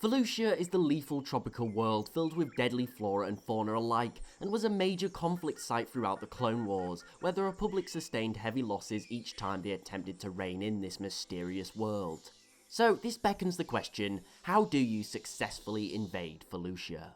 Felucia is the lethal tropical world filled with deadly flora and fauna alike, and was a major conflict site throughout the Clone Wars, where the Republic sustained heavy losses each time they attempted to rein in this mysterious world. So this beckons the question, how do you successfully invade Felucia?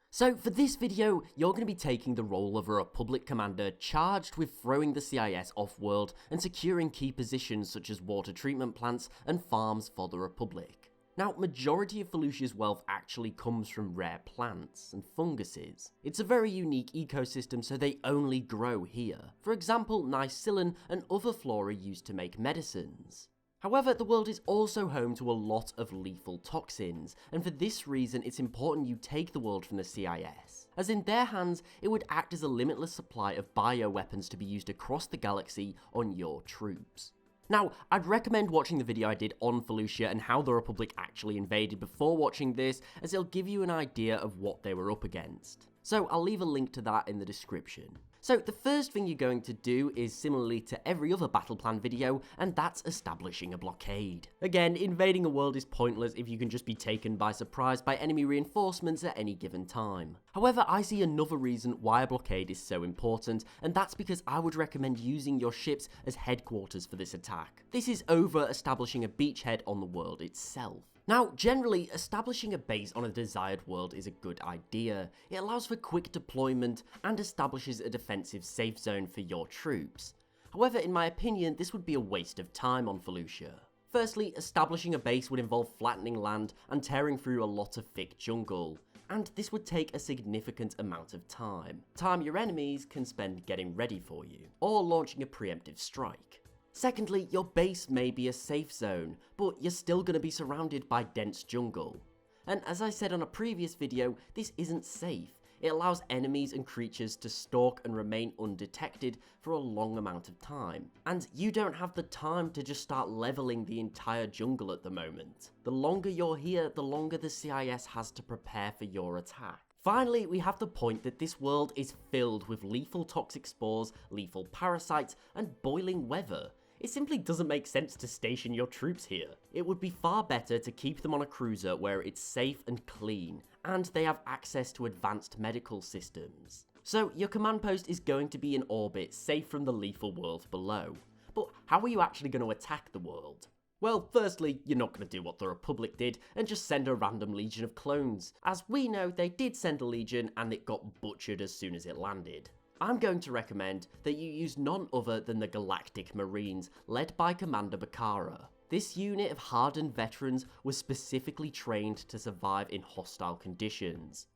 So for this video, you're going to be taking the role of a Republic commander charged with throwing the CIS off-world and securing key positions such as water treatment plants and farms for the Republic. Now, majority of Felucia's wealth actually comes from rare plants and funguses. It's a very unique ecosystem, so they only grow here. For example, Nicillin and other flora used to make medicines. However, the world is also home to a lot of lethal toxins, and for this reason it's important you take the world from the CIS, as in their hands it would act as a limitless supply of bioweapons to be used across the galaxy on your troops. Now, I'd recommend watching the video I did on Felucia and how the Republic actually invaded before watching this, as it'll give you an idea of what they were up against. So I'll leave a link to that in the description. So the first thing you're going to do is similarly to every other battle plan video, and that's establishing a blockade. Again, invading a world is pointless if you can just be taken by surprise by enemy reinforcements at any given time. However, I see another reason why a blockade is so important, and that's because I would recommend using your ships as headquarters for this attack. This is over establishing a beachhead on the world itself. Now, generally, establishing a base on a desired world is a good idea. It allows for quick deployment and establishes a defensive safe zone for your troops. However, in my opinion, this would be a waste of time on Felucia. Firstly, establishing a base would involve flattening land and tearing through a lot of thick jungle, and this would take a significant amount of time. Time your enemies can spend getting ready for you, or launching a preemptive strike. Secondly, your base may be a safe zone, but you're still going to be surrounded by dense jungle. And as I said on a previous video, this isn't safe. It allows enemies and creatures to stalk and remain undetected for a long amount of time. And you don't have the time to just start leveling the entire jungle at the moment. The longer you're here, the longer the CIS has to prepare for your attack. Finally, we have the point that this world is filled with lethal toxic spores, lethal parasites, and boiling weather. It simply doesn't make sense to station your troops here. It would be far better to keep them on a cruiser where it's safe and clean, and they have access to advanced medical systems. So your command post is going to be in orbit, safe from the lethal world below. But how are you actually going to attack the world? Well, firstly, you're not going to do what the Republic did and just send a random legion of clones. As we know, they did send a legion and it got butchered as soon as it landed. I'm going to recommend that you use none other than the Galactic Marines, led by Commander Bakara. This unit of hardened veterans was specifically trained to survive in hostile conditions.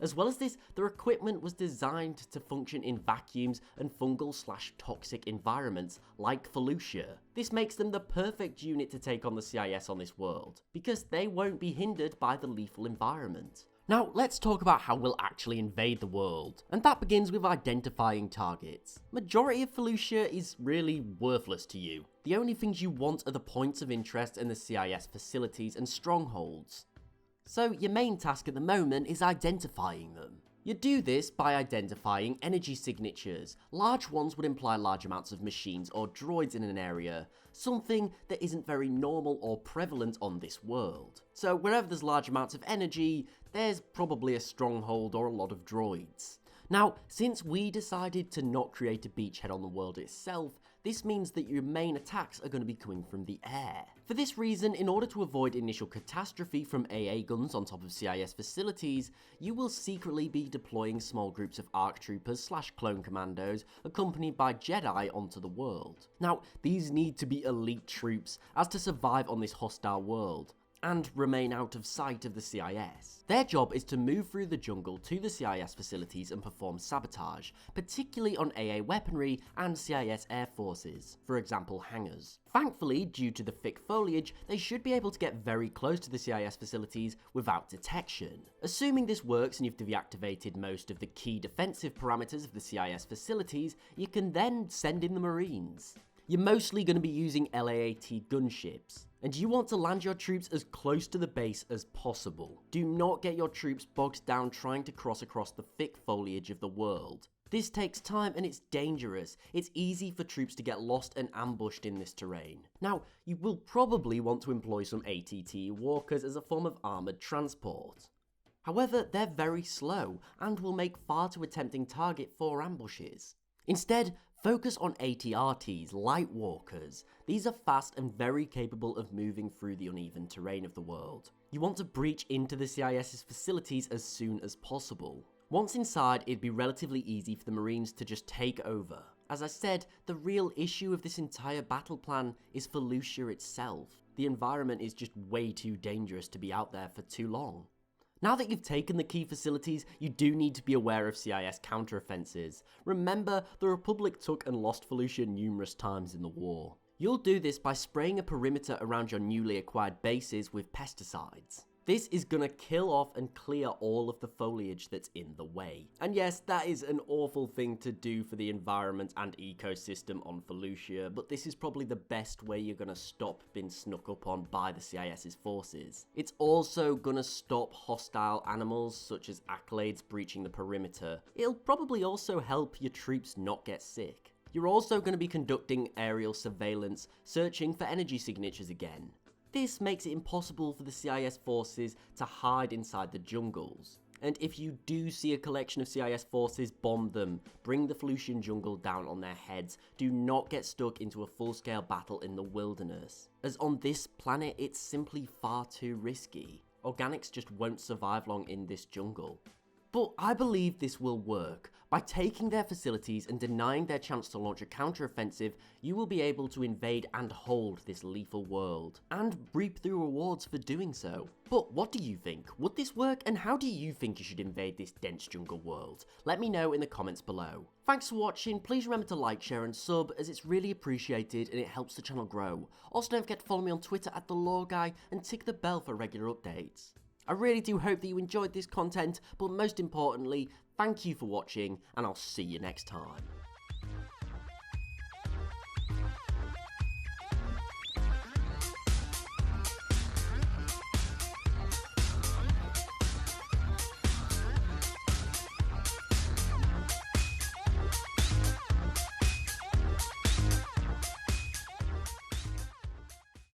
As well as this, their equipment was designed to function in vacuums and fungal/toxic environments like Felucia. This makes them the perfect unit to take on the CIS on this world, because they won't be hindered by the lethal environment. Now, let's talk about how we'll actually invade the world, and that begins with identifying targets. Majority of Felucia is really worthless to you. The only things you want are the points of interest in the CIS facilities and strongholds. So your main task at the moment is identifying them. You do this by identifying energy signatures. Large ones would imply large amounts of machines or droids in an area, something that isn't very normal or prevalent on this world. So wherever there's large amounts of energy, there's probably a stronghold or a lot of droids. Now, since we decided to not create a beachhead on the world itself, this means that your main attacks are going to be coming from the air. For this reason, in order to avoid initial catastrophe from AA guns on top of CIS facilities, you will secretly be deploying small groups of ARC troopers / clone commandos accompanied by Jedi onto the world. Now, these need to be elite troops as to survive on this hostile world and remain out of sight of the CIS. Their job is to move through the jungle to the CIS facilities and perform sabotage, particularly on AA weaponry and CIS air forces, for example hangars. Thankfully, due to the thick foliage, they should be able to get very close to the CIS facilities without detection. Assuming this works and you've deactivated most of the key defensive parameters of the CIS facilities, you can then send in the Marines. You're mostly going to be using LAAT gunships, and you want to land your troops as close to the base as possible. Do not get your troops bogged down trying to cross across the thick foliage of the world. This takes time and it's dangerous. It's easy for troops to get lost and ambushed in this terrain. Now, you will probably want to employ some ATT walkers as a form of armoured transport. However, they're very slow and will make far too tempting target for ambushes. Instead, focus on ATRTs, light walkers. These are fast and very capable of moving through the uneven terrain of the world. You want to breach into the CIS's facilities as soon as possible. Once inside, it'd be relatively easy for the Marines to just take over. As I said, the real issue of this entire battle plan is Felucia itself. The environment is just way too dangerous to be out there for too long. Now that you've taken the key facilities, you do need to be aware of CIS counteroffensives. Remember, the Republic took and lost Felucia numerous times in the war. You'll do this by spraying a perimeter around your newly acquired bases with pesticides. This is gonna kill off and clear all of the foliage that's in the way. And yes, that is an awful thing to do for the environment and ecosystem on Felucia, but this is probably the best way you're gonna stop being snuck up on by the CIS's forces. It's also gonna stop hostile animals such as accolades breaching the perimeter. It'll probably also help your troops not get sick. You're also going to be conducting aerial surveillance, searching for energy signatures again. This makes it impossible for the CIS forces to hide inside the jungles. And if you do see a collection of CIS forces, bomb them. Bring the Felucian jungle down on their heads. Do not get stuck into a full-scale battle in the wilderness, as on this planet it's simply far too risky. Organics just won't survive long in this jungle. But I believe this will work. By taking their facilities and denying their chance to launch a counteroffensive, you will be able to invade and hold this lethal world, and reap the rewards for doing so. But what do you think? Would this work, and how do you think you should invade this dense jungle world? Let me know in the comments below. Thanks for watching, please remember to like, share and sub, as it's really appreciated and it helps the channel grow. Also don't forget to follow me on Twitter at @TheLoreGuy and tick the bell for regular updates. I really do hope that you enjoyed this content, but most importantly, thank you for watching, and I'll see you next time.